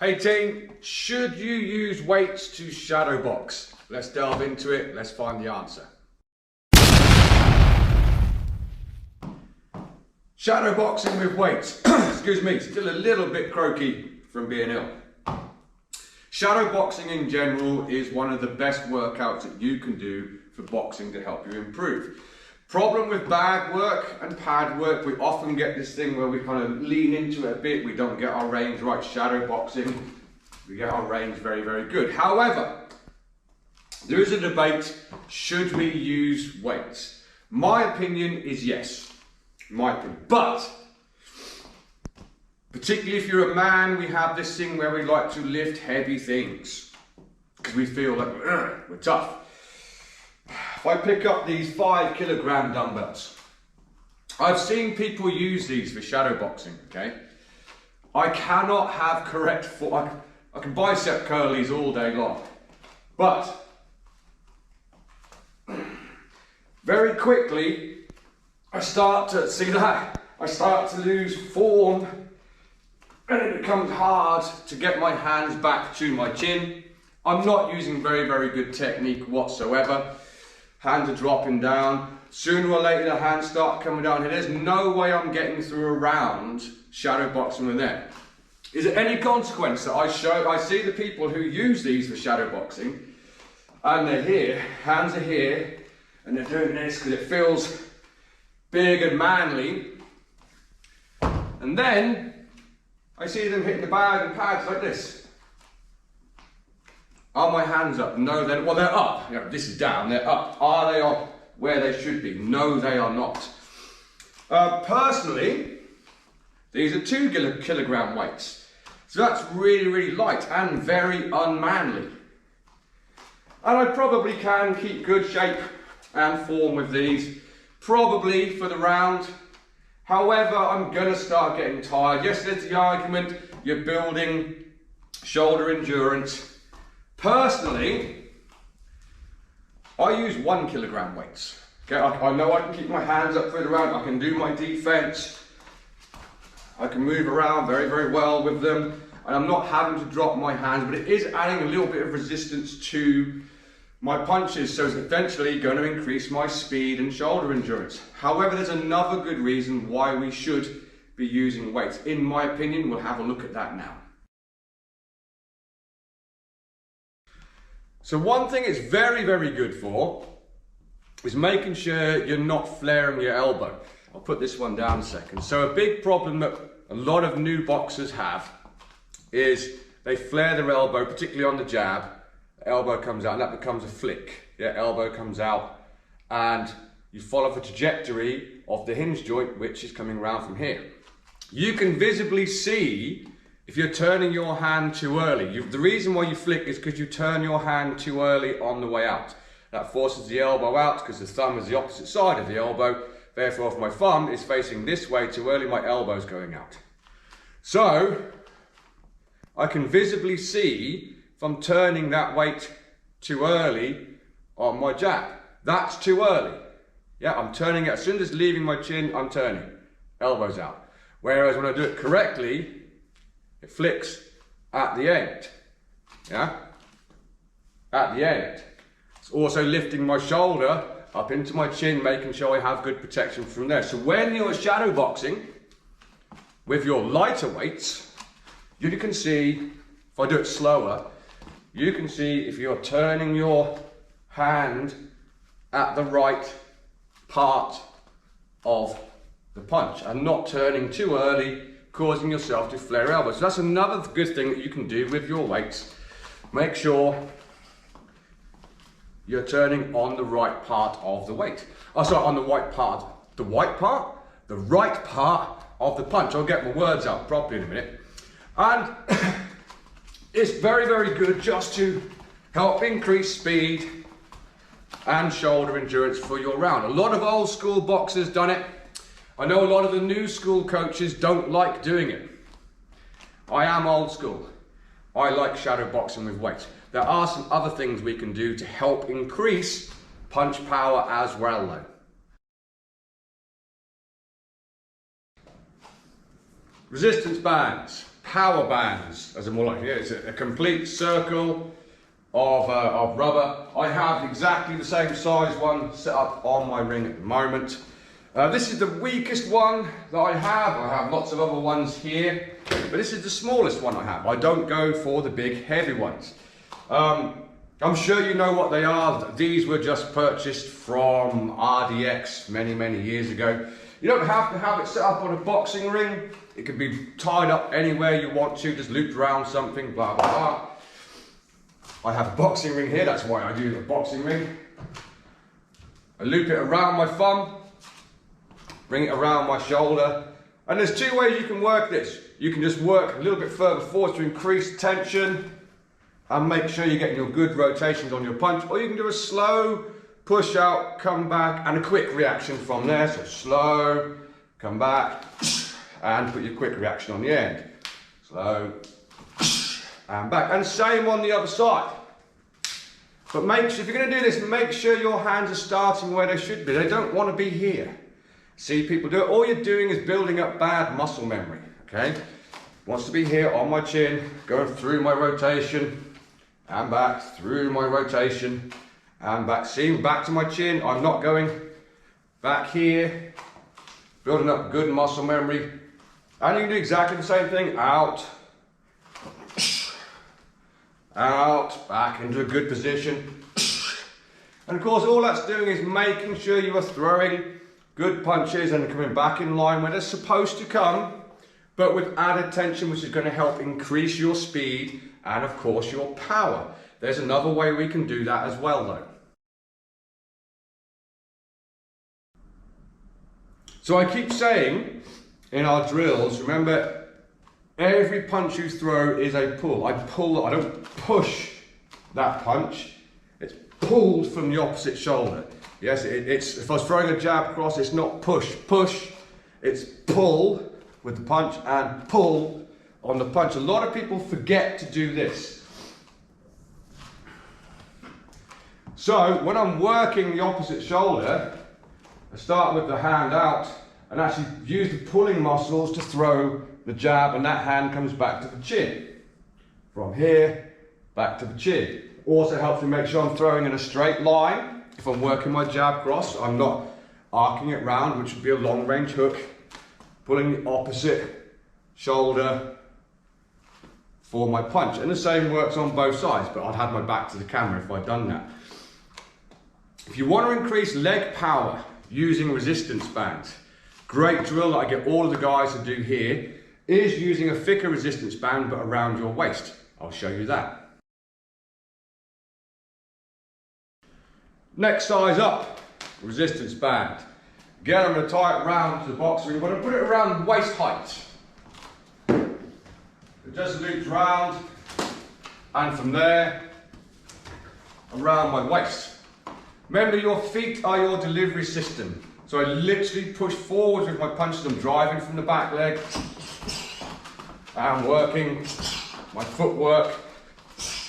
Hey team, should you use weights to shadow box? Let's delve into it, let's find the answer. Shadow boxing with weights, excuse me, still a little bit croaky from being ill. Shadow boxing in general is one of the best workouts that you can do for boxing to help you improve. Problem with bag work and pad work, we often get this thing where we kind of lean into it a bit, we don't get our range right. Shadow boxing, we get our range very, very good. However, there is a debate, should we use weights? My opinion is yes, my opinion. But, particularly if you're a man, we have this thing where we like to lift heavy things because we feel like we're tough. If I pick up these 5 kilogram dumbbells, I've seen people use these for shadow boxing, okay? I cannot have correct foot, I can bicep curl these all day long, but very quickly I start to, see that? I start to lose form and it becomes hard to get my hands back to my chin. I'm not using very, very good technique whatsoever. Hands are dropping down. Sooner or later the hands start coming down here. There's no way I'm getting through a round shadow boxing with them. Is it any consequence that I see the people who use these for shadow boxing and they're here, hands are here, and they're doing this because it feels big and manly. And then I see them hitting the bag and pads like this. Are my hands up? No, they're up. You know, this is down, they're up. Are they up where they should be? No, they are not. Personally, these are 2 kilogram weights. So that's really, really light and very unmanly. And I probably can keep good shape and form with these, probably for the round. However, I'm gonna start getting tired. Yes, there's the argument, you're building shoulder endurance. Personally, I use 1 kilogram weights. Okay, I know I can keep my hands up for the round, I can do my defense, I can move around very, very well with them, and I'm not having to drop my hands, but it is adding a little bit of resistance to my punches, so it's eventually going to increase my speed and shoulder endurance. However, there's another good reason why we should be using weights. In my opinion, we'll have a look at that now. So one thing it's very, very good for is making sure you're not flaring your elbow. I'll put this one down a second. So a big problem that a lot of new boxers have is they flare their elbow, particularly on the jab. Elbow comes out and that becomes a flick. Yeah, elbow comes out and you follow the trajectory of the hinge joint, which is coming around from here. You can visibly see if you're turning your hand too early. The reason why you flick is because you turn your hand too early on the way out. That forces the elbow out because the thumb is the opposite side of the elbow. Therefore, if my thumb is facing this way too early, my elbow's going out. So, I can visibly see if I'm turning that weight too early on my jab. That's too early. Yeah, I'm turning it, as soon as it's leaving my chin, I'm turning. Elbows out. Whereas when I do it correctly, it flicks at the end, yeah? At the end. It's also lifting my shoulder up into my chin, making sure I have good protection from there. So when you're shadow boxing with your lighter weights, you can see, if I do it slower, you can see if you're turning your hand at the right part of the punch and not turning too early, causing yourself to flare elbows. So that's another good thing that you can do with your weights. Make sure you're turning on the right part of the weight. Oh, sorry, on the right part. The white part? The right part of the punch. I'll get my words out properly in a minute. And it's very, very good just to help increase speed and shoulder endurance for your round. A lot of old school boxers done it. I know a lot of the new school coaches don't like doing it. I am old school. I like shadow boxing with weights. There are some other things we can do to help increase punch power as well though. Resistance bands. power bands, as I'm more like, it's a complete circle of rubber. I have exactly the same size one set up on my ring at the moment. This is the weakest one that I have. I have lots of other ones here, but this is the smallest one I have. I don't go for the big heavy ones. I'm sure you know what they are. These were just purchased from RDX many years ago. You don't have to have it set up on a boxing ring. It can be tied up anywhere you want to, just looped around something, blah, blah, blah. I have a boxing ring here, that's why I do the boxing ring. I loop it around my thumb, bring it around my shoulder, and there's two ways you can work this. You can just work a little bit further forward to increase tension and make sure you're getting your good rotations on your punch, or you can do a slow push out, come back, and a quick reaction from there. So slow, come back, and put your quick reaction on the end. Slow, and back, and same on the other side. But if you're going to do this, make sure your hands are starting where they should be. They don't want to be here. See people do it. All you're doing is building up bad muscle memory. Okay, wants to be here on my chin, going through my rotation, and back through my rotation, and back. See, back to my chin. I'm not going back here. Building up good muscle memory, and you can do exactly the same thing. Out. Out, back into a good position. And of course all that's doing is making sure you are throwing good punches and coming back in line where they're supposed to come, but with added tension, which is going to help increase your speed and of course your power. There's another way we can do that as well though. So I keep saying in our drills, remember, every punch you throw is a pull. I pull, I don't push that punch. It's pulled from the opposite shoulder. Yes, it's if I was throwing a jab across, it's not push, it's pull with the punch and pull on the punch. A lot of people forget to do this. So when I'm working the opposite shoulder, I start with the hand out and actually use the pulling muscles to throw the jab, and that hand comes back to the chin. From here, back to the chin. Also helps me make sure I'm throwing in a straight line. If I'm working my jab cross, I'm not arcing it round, which would be a long range hook. Pulling the opposite shoulder for my punch. And the same works on both sides, but I'd have my back to the camera if I'd done that. If you want to increase leg power using resistance bands, great drill that I get all of the guys to do here is using a thicker resistance band but around your waist. I'll show you that. Next size up, resistance band. Again, I'm going to tie it around to the box ring. I'm going to put it around waist height. It just loops round, and from there, around my waist. Remember, your feet are your delivery system. So I literally push forward with my punches. I'm driving from the back leg. I'm working my footwork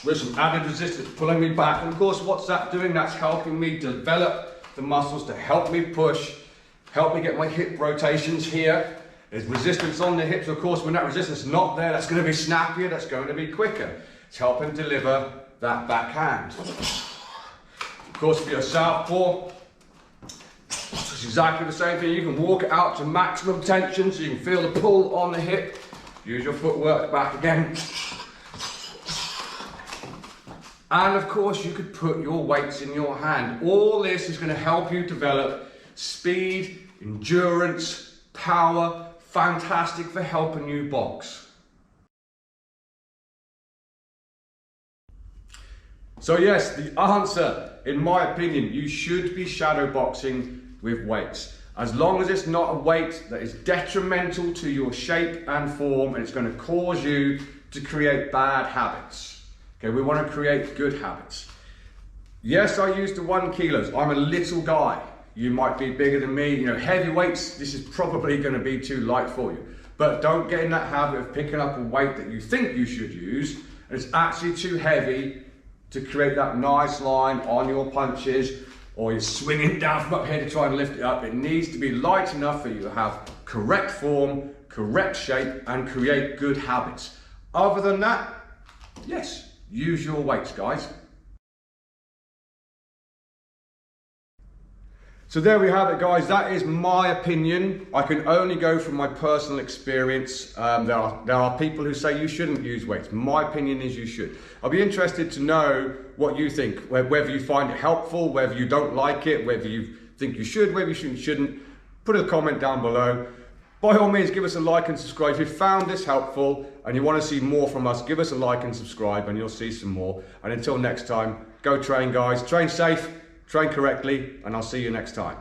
with some added resistance, pulling me back. And of course, what's that doing? That's helping me develop the muscles to help me push, help me get my hip rotations here. There's resistance on the hips. Of course, when that resistance is not there, that's going to be snappier, that's going to be quicker. It's helping deliver that backhand. Of course, if you're a southpaw, it's exactly the same thing. You can walk it out to maximum tension so you can feel the pull on the hip. Use your footwork back again. And of course, you could put your weights in your hand. All this is going to help you develop speed, endurance, power. Fantastic for helping you box. So yes, the answer, in my opinion, you should be shadow boxing with weights. As long as it's not a weight that is detrimental to your shape and form, and it's going to cause you to create bad habits. Okay, we want to create good habits. Yes, I use the 1 kilos. I'm a little guy. You might be bigger than me. You know, heavy weights, this is probably going to be too light for you. But don't get in that habit of picking up a weight that you think you should use, and it's actually too heavy to create that nice line on your punches, or you're swinging down from up here to try and lift it up. It needs to be light enough for you to have correct form, correct shape, and create good habits. Other than that, yes, use your weights, guys. So there we have it, guys. That is my opinion. I can only go from my personal experience. There are people who say you shouldn't use weights. My opinion is you should. I'll be interested to know what you think, whether you find it helpful, whether you don't like it, whether you think you should, whether you shouldn't. Put a comment down below. By all means, give us a like and subscribe. If you found this helpful and you want to see more from us, give us a like and subscribe and you'll see some more. And until next time, go train, guys. Train safe. Train correctly, and I'll see you next time.